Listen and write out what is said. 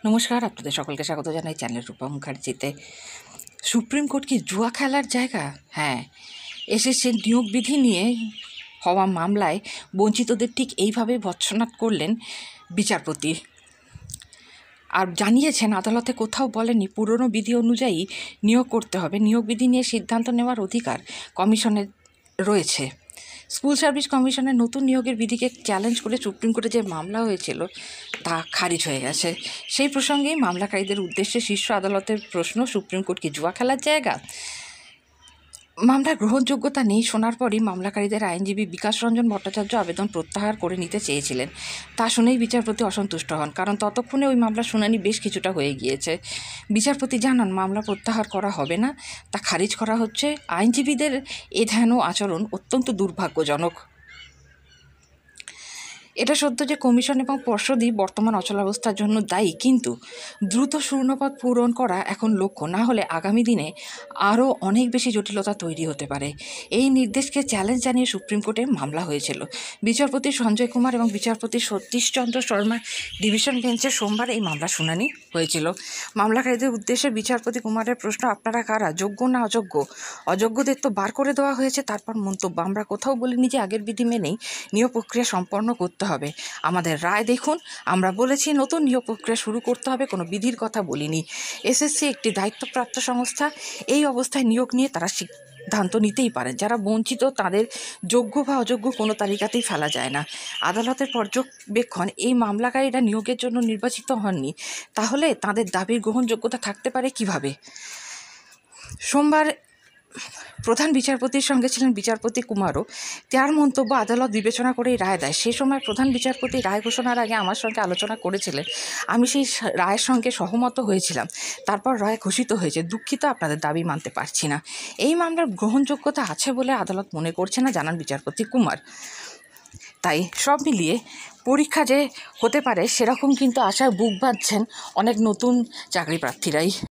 নমস্কার, আপনাদের সকলকে স্বাগত জানাই চ্যানেল রূপা মুখার্জিতে। সুপ্রিম কোর্ট কি জুয়া খেলার জায়গা? হ্যাঁ, এসএসসি নিয়োগ বিধি নিয়ে হওয়া মামলায় বঞ্চিতদের ঠিক এইভাবে ভৎসনা করলেন বিচারপতি। আর জানিয়েছেন আদালতে কোথাও বলেনি পুরনো বিধি অনুযায়ী নিয়োগ করতে হবে, নিয়োগ বিধি নিয়ে সিদ্ধান্ত নেওয়ার অধিকার কমিশনের রয়েছে। স্কুল সার্ভিস কমিশনের নতুন নিয়োগের বিধিকে চ্যালেঞ্জ করে সুপ্রিম কোর্টে যে মামলা হয়েছিল তা খারিজ হয়ে গেছে। সেই প্রসঙ্গেই মামলাকারীদের উদ্দেশ্যে শীর্ষ আদালতের প্রশ্ন, সুপ্রিম কোর্ট কি জুয়া খেলার জায়গা? মামলার গ্রহণযোগ্যতা নেই শোনার পরই মামলাকারীদের আইনজীবী বিকাশ রঞ্জন ভট্টাচার্য আবেদন প্রত্যাহার করে নিতে চেয়েছিলেন। তা শুনেই বিচারপতি অসন্তুষ্ট হন, কারণ ততক্ষণে ওই মামলার শুনানি বেশ কিছুটা হয়ে গিয়েছে। বিচারপতি জানান মামলা প্রত্যাহার করা হবে না, তা খারিজ করা হচ্ছে। আইনজীবীদের এ ধ্যান ও আচরণ অত্যন্ত দুর্ভাগ্যজনক। এটা সত্য যে কমিশন এবং পর্ষদই বর্তমান অচলাবস্থার জন্য দায়ী, কিন্তু দ্রুত শূন্যপদ পূরণ করা এখন লক্ষ্য, না হলে আগামী দিনে আরও অনেক বেশি জটিলতা তৈরি হতে পারে। এই নির্দেশকে চ্যালেঞ্জ জানিয়ে সুপ্রিম কোর্টে মামলা হয়েছিল। বিচারপতি সঞ্জয় কুমার এবং বিচারপতি সতীশ চন্দ্র শর্মার ডিভিশন বেঞ্চে সোমবার এই মামলা শুনানি হয়েছিল। মামলাকারীদের উদ্দেশ্যে বিচারপতি কুমারের প্রশ্ন, আপনারা কারা, যোগ্য না অযোগ্য? অযোগ্যদের তো বার করে দেওয়া হয়েছে। তারপর মন্তব্য, আমরা কোথাও বলিনি যে আগের বিধি মেনেই নিয়োগ প্রক্রিয়া সম্পন্ন করতে হবে। আমাদের রায় দেখুন, আমরা বলেছি নতুন নিয়োগ প্রক্রিয়া শুরু করতে হবে, কোনো বিধির কথা বলিনি। এসএসসি একটি দায়িত্বপ্রাপ্ত সংস্থা। এই অবস্থায় নিয়োগ নিয়ে তারা সিদ্ধান্ত নিতেই পারেন। যারা বঞ্চিত তাদের যোগ্য বা অযোগ্য কোনো তালিকাতেই ফেলা যায় না। আদালতের পর্যবেক্ষণ, এই মামলাকারীরা নিয়োগের জন্য নির্বাচিত হননি, তাহলে তাদের দাবির গ্রহণযোগ্যতা থাকতে পারে কিভাবে? সোমবার প্রধান বিচারপতির সঙ্গে ছিলেন বিচারপতি কুমারও। তার মন্তব্য আদালত বিবেচনা করেই রায় দেয়। সেই সময় প্রধান বিচারপতি রায় ঘোষণার আগে আমার সঙ্গে আলোচনা করেছিলেন। আমি সেই রায়ের সঙ্গে সহমত হয়েছিলাম। তারপর রায় ঘোষিত হয়েছে। দুঃখিত, আপনাদের দাবি মানতে পারছি না। এই মামলার গ্রহণযোগ্যতা আছে বলে আদালত মনে করছে না, জানান বিচারপতি কুমার। তাই সব মিলিয়ে পরীক্ষা যে হতে পারে সেরকম কিন্তু আশায় বুক বাঁধছেন অনেক নতুন চাকরি প্রার্থীরাই।